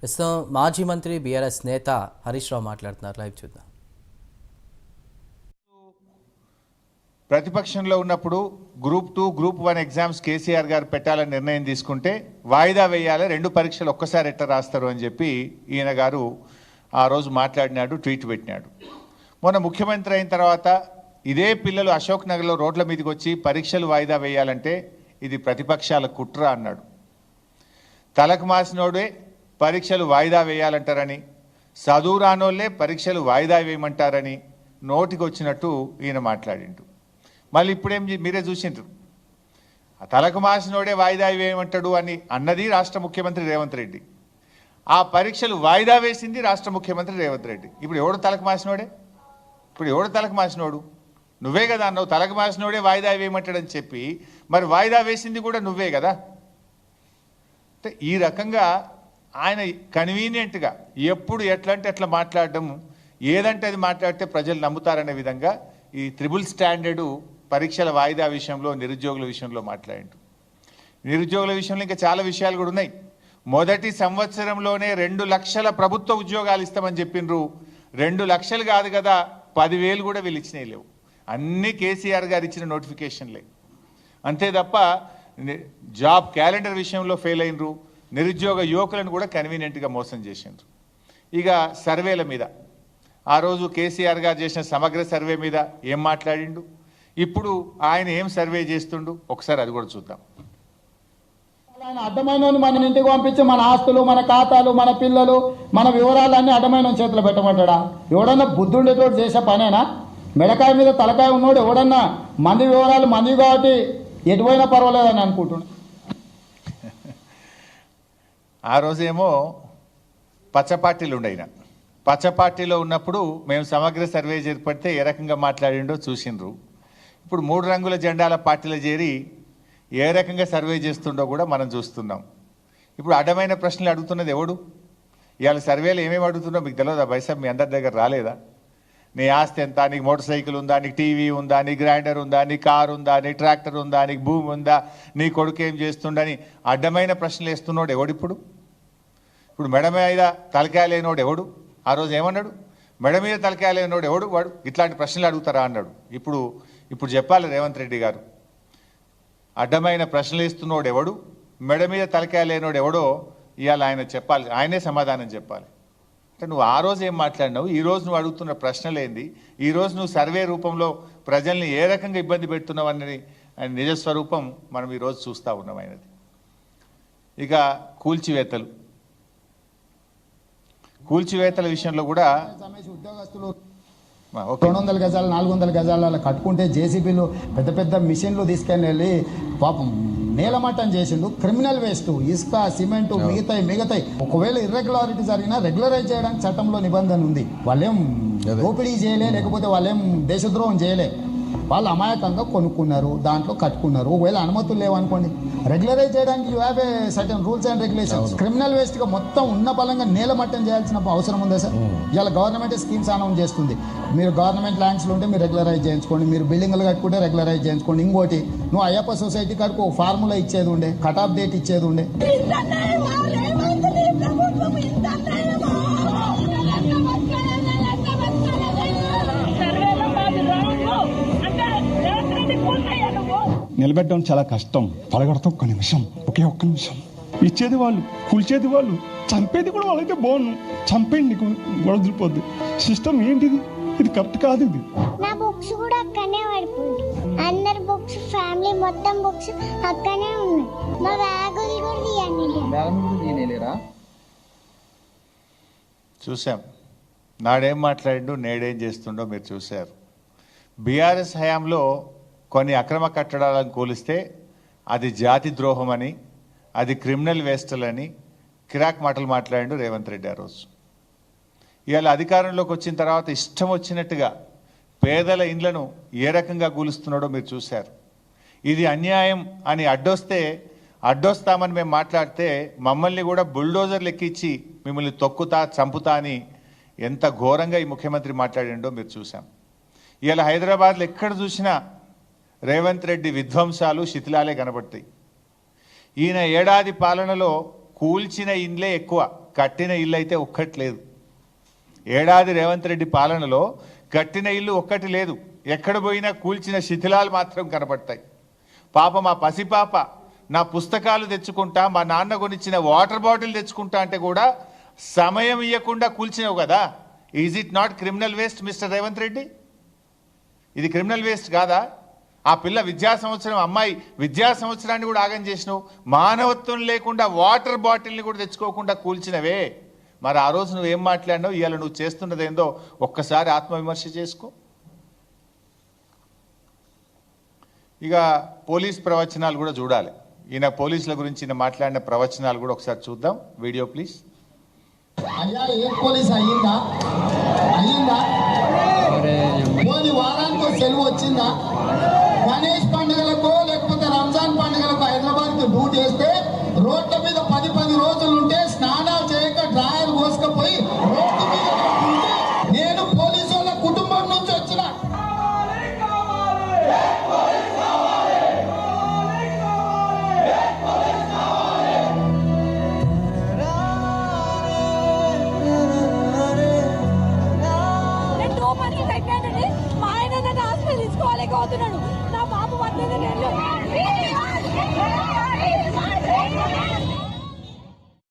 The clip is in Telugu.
ప్రస్తుతం మాజీ మంత్రి బీఆర్ఎస్ నేత హరీష్ రావు మాట్లాడుతున్నారు. లైవ్ చూద్దాం. ప్రతిపక్షంలో ఉన్నప్పుడు గ్రూప్ 2, గ్రూప్ 1 ఎగ్జామ్స్ కేసీఆర్ గారు పెట్టాలని నిర్ణయం తీసుకుంటే వాయిదా వేయాలి, 2 పరీక్షలు ఒక్కసారి ఎట్లా రాస్తారు అని చెప్పి ఈయన గారు ఆ రోజు మాట్లాడినాడు, ట్వీట్ పెట్టినాడు. మొన్న ముఖ్యమంత్రి అయిన తర్వాత ఇదే పిల్లలు అశోక్ నగర్లో రోడ్ల మీదకి వచ్చి పరీక్షలు వాయిదా వేయాలంటే ఇది ప్రతిపక్షాల కుట్ర అన్నాడు. తలకు మాసినోడే పరీక్షలు వాయిదా వేయాలంటారని, చదువు రానోళ్లే పరీక్షలు వాయిదా వేయమంటారని నోటికి వచ్చినట్టు ఈయన మాట్లాడిండు. మళ్ళీ ఇప్పుడేం మీరే చూసిండ్రు, తలకు మాసినోడే వాయిదా వేయమంటాడు అని అన్నది రాష్ట్ర ముఖ్యమంత్రి రేవంత్ రెడ్డి. ఆ పరీక్షలు వాయిదా వేసింది రాష్ట్ర ముఖ్యమంత్రి రేవంత్ రెడ్డి. ఇప్పుడు ఎవడు తలకు మాసినోడే? ఇప్పుడు ఎవడు తలకు మాసినోడు? నువ్వే కదా అన్నావు, తలకు మాసినోడే వాయిదా వేయమంటాడని చెప్పి. మరి వాయిదా వేసింది కూడా నువ్వే కదా. అంటే ఈ రకంగా ఆయన కన్వీనియంట్గా ఎప్పుడు ఎట్లా అంటే ఎట్లా మాట్లాడడం, ఏదంటే అది మాట్లాడితే ప్రజలు నమ్ముతారనే విధంగా ఈ త్రిబుల్ స్టాండర్డు పరీక్షల వాయిదా విషయంలో, నిరుద్యోగుల విషయంలో మాట్లాడిండు. నిరుద్యోగుల విషయంలో ఇంకా చాలా విషయాలు కూడా ఉన్నాయి. మొదటి సంవత్సరంలోనే 2 లక్షల ప్రభుత్వ ఉద్యోగాలు ఇస్తామని చెప్పిండ్రు. 2 లక్షలు కాదు కదా, 10,000 కూడా వీళ్ళు ఇచ్చినాయి లేవు. అన్నీ కేసీఆర్ గారు ఇచ్చిన నోటిఫికేషన్లే. అంతే తప్ప జాబ్ క్యాలెండర్ విషయంలో ఫెయిల్ అయినరు. నిరుద్యోగ యువకులను కూడా కన్వీనియంట్గా మోసం చేసిండ్రు. ఇక సర్వేల మీద ఆ రోజు కేసీఆర్ గారు చేసిన సమగ్ర సర్వే మీద ఏం మాట్లాడిండు, ఇప్పుడు ఆయన ఏం సర్వే చేస్తుండు, ఒకసారి అది కూడా చూద్దాం. అడ్డమైన మన ఇంటికి పంపించి మన ఆస్తులు, మన ఖాతాలు, మన పిల్లలు, మన వివరాలన్నీ అడ్డమైన చేతిలో పెట్టమంటాడా? ఎవడన్నా బుద్ధుండేటోడు చేసే పనేనా? మెడకాయ మీద తలకాయ ఉన్నోడు ఎవడన్నా మంది వివరాలు మంది కాబట్టి ఎటువైనా పర్వాలేదని అనుకుంటున్నా. ఆ రోజేమో పచ్చ పార్టీలు ఉండయిన, పచ్చ పార్టీలో ఉన్నప్పుడు మేము సమగ్ర సర్వే చేపడితే ఏ రకంగా మాట్లాడిండో చూసిండ్రు. ఇప్పుడు 3 రంగుల జెండాల పార్టీలో చేరి ఏ రకంగా సర్వే చేస్తుండో కూడా మనం చూస్తున్నాం. ఇప్పుడు అడ్డమైన ప్రశ్నలు అడుగుతున్నది ఎవడు? ఇవాళ సర్వేలు ఏమేమి అడుగుతుందో మీకు తెలియదా? బైసా మీ అందరి దగ్గర రాలేదా? నీ ఆస్తి ఎంత, నీకు మోటార్ సైకిల్ ఉందా, నీకు టీవీ ఉందా, నీ గ్రైండర్ ఉందా, నీ కారు ఉందా, నీ ట్రాక్టర్ ఉందా, నీకు భూమి ఉందా, నీ కొడుకు ఏం చేస్తుండని అడ్డమైన ప్రశ్నలు వేస్తున్నాడు ఎవడు? ఇప్పుడు మెడ మీద తలకాయ లేనోడు ఎవడు? ఆ రోజు ఏమన్నాడు? మెడ మీద తలకాయ లేనోడు ఎవడు? వాడు ఇట్లాంటి ప్రశ్నలు అడుగుతారా అన్నాడు. ఇప్పుడు చెప్పాలి రేవంత్ రెడ్డి గారు, అడ్డమైన ప్రశ్నలు ఇస్తున్నోడు ఎవడు, మెడ మీద తలకాయ లేనోడు ఎవడో ఇవాళ ఆయన చెప్పాలి, ఆయనే సమాధానం చెప్పాలి. అంటే నువ్వు ఆ రోజు ఏం మాట్లాడినావు, ఈ రోజు నువ్వు అడుగుతున్న ప్రశ్నలు ఏంది, ఈ రోజు నువ్వు సర్వే రూపంలో ప్రజల్ని ఏ రకంగా ఇబ్బంది పెడుతున్నావు అన్నది ఆయన నిజస్వరూపం మనం ఈరోజు చూస్తూ ఉన్నాం ఆయనది. ఇక కూల్చివేతల విషయంలో కూడా ఉద్యోగస్తులు 200 గజాలు 400 గజాలు అలా కట్టుకుంటే జేసీబీలు పెద్ద పెద్ద మిషన్లు తీసుకొని వెళ్ళి పాపం నేలమట్టం చేసిండు. క్రిమినల్ వేస్ట్, ఇసుక, సిమెంట్, మిగతాయి ఒకవేళ ఇర్రెగ్యులారిటీ జరిగినా రెగ్యులరైజ్ చేయడానికి చట్టంలో నిబంధన ఉంది. వాళ్ళేం దోపిడీ చేయలే, లేకపోతే వాళ్ళేం దేశద్రోహం చేయలే. వాళ్ళు అమాయకంగా కొనుక్కున్నారు, దాంట్లో కట్టుకున్నారు. ఒకవేళ అనుమతులు లేవనుకోండి, రెగ్యులరైజ్ చేయడానికి you have a certain rules and regulations. Criminal వేస్ట్గా మొత్తం ఉన్న బలంగా నేలమట్టం చేయాల్సిన అవసరం ఉందా సార్? ఇవాళ గవర్నమెంట్ స్కీమ్స్ అనౌన్స్ చేస్తుంది. మీరు గవర్నమెంట్ ల్యాండ్స్లో ఉంటే మీరు రెగ్యులరైజ్ చేయించుకోండి, మీరు బిల్డింగ్లు కట్టుకుంటే రెగ్యులరైజ్ చేయించుకోండి. ఇంకోటి, నువ్వు అయ్యప్ప సొసైటీ కాడికి ఒక ఫార్ములా ఇచ్చేది ఉండే, కట్ ఆఫ్ డేట్ ఇచ్చేది ఉండే. నిలబెట్టడం చాలా కష్టం, పలగొడతాం ఒకే ఒక్క నిమిషం. ఇచ్చేది వాళ్ళు, కూల్చేది వాళ్ళు, చంపేది కూడా వాళ్ళైతే బాగుండు. చంపేయండి, వదిలిపోద్ది. సిస్టమ్ ఏంటిది? ఇది కరెక్ట్ కాదు. ఇది నా బుక్స్ కూడా అక్కనే పడిపోయింది. అందరి బుక్స్, ఫ్యామిలీ మొత్తం బుక్స్ అక్కనే ఉన్నాయి. మా బ్యాగులు కూడా తీయలేరా? చూసాం నాడేం మాట్లాడిండు, నేడేం చేస్తుండో మీరు చూశారు. బీఆర్ఎస్ హయాంలో కొన్ని అక్రమ కట్టడాలను కూలిస్తే అది జాతి ద్రోహం అని, అది క్రిమినల్ వేస్టలని కిరాక్ మాటలు మాట్లాడిండు రేవంత్ రెడ్డి ఆ రోజు. ఇవాళ అధికారంలోకి వచ్చిన తర్వాత ఇష్టం వచ్చినట్టుగా పేదల ఇండ్లను ఏ రకంగా కూలుస్తున్నాడో మీరు చూశారు. ఇది అన్యాయం అని అడ్డొస్తామని మేము మాట్లాడితే మమ్మల్ని కూడా బుల్డోజర్లు ఎక్కించి మిమ్మల్ని తొక్కుతా, చంపుతా అని ఎంత ఘోరంగా ఈ ముఖ్యమంత్రి మాట్లాడిండో మీరు చూసాం. ఇవాళ హైదరాబాద్లో ఎక్కడ చూసినా రేవంత్ రెడ్డి విధ్వంసాలు, శిథిలాలే కనబడతాయి. ఈయన ఏడాది పాలనలో కూల్చిన ఇండ్లే ఎక్కువ. కట్టిన ఇల్లు అయితే ఒక్కటి లేదు. ఏడాది రేవంత్ రెడ్డి పాలనలో కట్టిన ఇల్లు ఒక్కటి లేదు. ఎక్కడ పోయినా కూల్చిన శిథిలాలు మాత్రం కనబడతాయి. పాప మా పసిపాప నా పుస్తకాలు తెచ్చుకుంటా, మా నాన్న కొనిచ్చిన వాటర్ బాటిల్ తెచ్చుకుంటా అంటే కూడా సమయం ఇవ్వకుండా కూల్చినావు కదా. Is it not criminal waste mister Revanth Reddy? ఇది క్రిమినల్ వేస్ట్ కాదా? ఆ పిల్ల విద్యా సంవత్సరం, అమ్మాయి విద్యా సంవత్సరాన్ని కూడా ఆగం చేసినావు. మానవత్వం లేకుండా వాటర్ బాటిల్ని కూడా తెచ్చుకోకుండా కూల్చినవే. మరి ఆ రోజు నువ్వేం మాట్లాడినావు, ఇవాళ నువ్వు చేస్తున్నది ఏందో ఒక్కసారి ఆత్మవిమర్శ చేసుకో. ఇక పోలీస్ ప్రవచనాలు కూడా చూడాలి. ఈయన పోలీసుల గురించి ఈయన మాట్లాడిన ప్రవచనాలు కూడా ఒకసారి చూద్దాం. Video please. అయ్యా ఏ పోలీస్ అయ్యిందా? పోనీ వారానికి సెలవు వచ్చిందా? గణేష్ పండుగలకో లేకపోతే రంజాన్ పండుగలకు హైదరాబాద్ కి డ్యూటీ వేస్తే రోడ్ల మీద 10 రోజులు ఉంటే స్నానాలు చేయక డ్రాయర్ కోసుకపోయి రోడ్డు మీద ఉంటే నేను పోలీసు వాళ్ళ కుటుంబం నుంచి వచ్చిన. తీసుకోలేకపోతున్నాడు. నా బాబు 18 ఏళ్ళు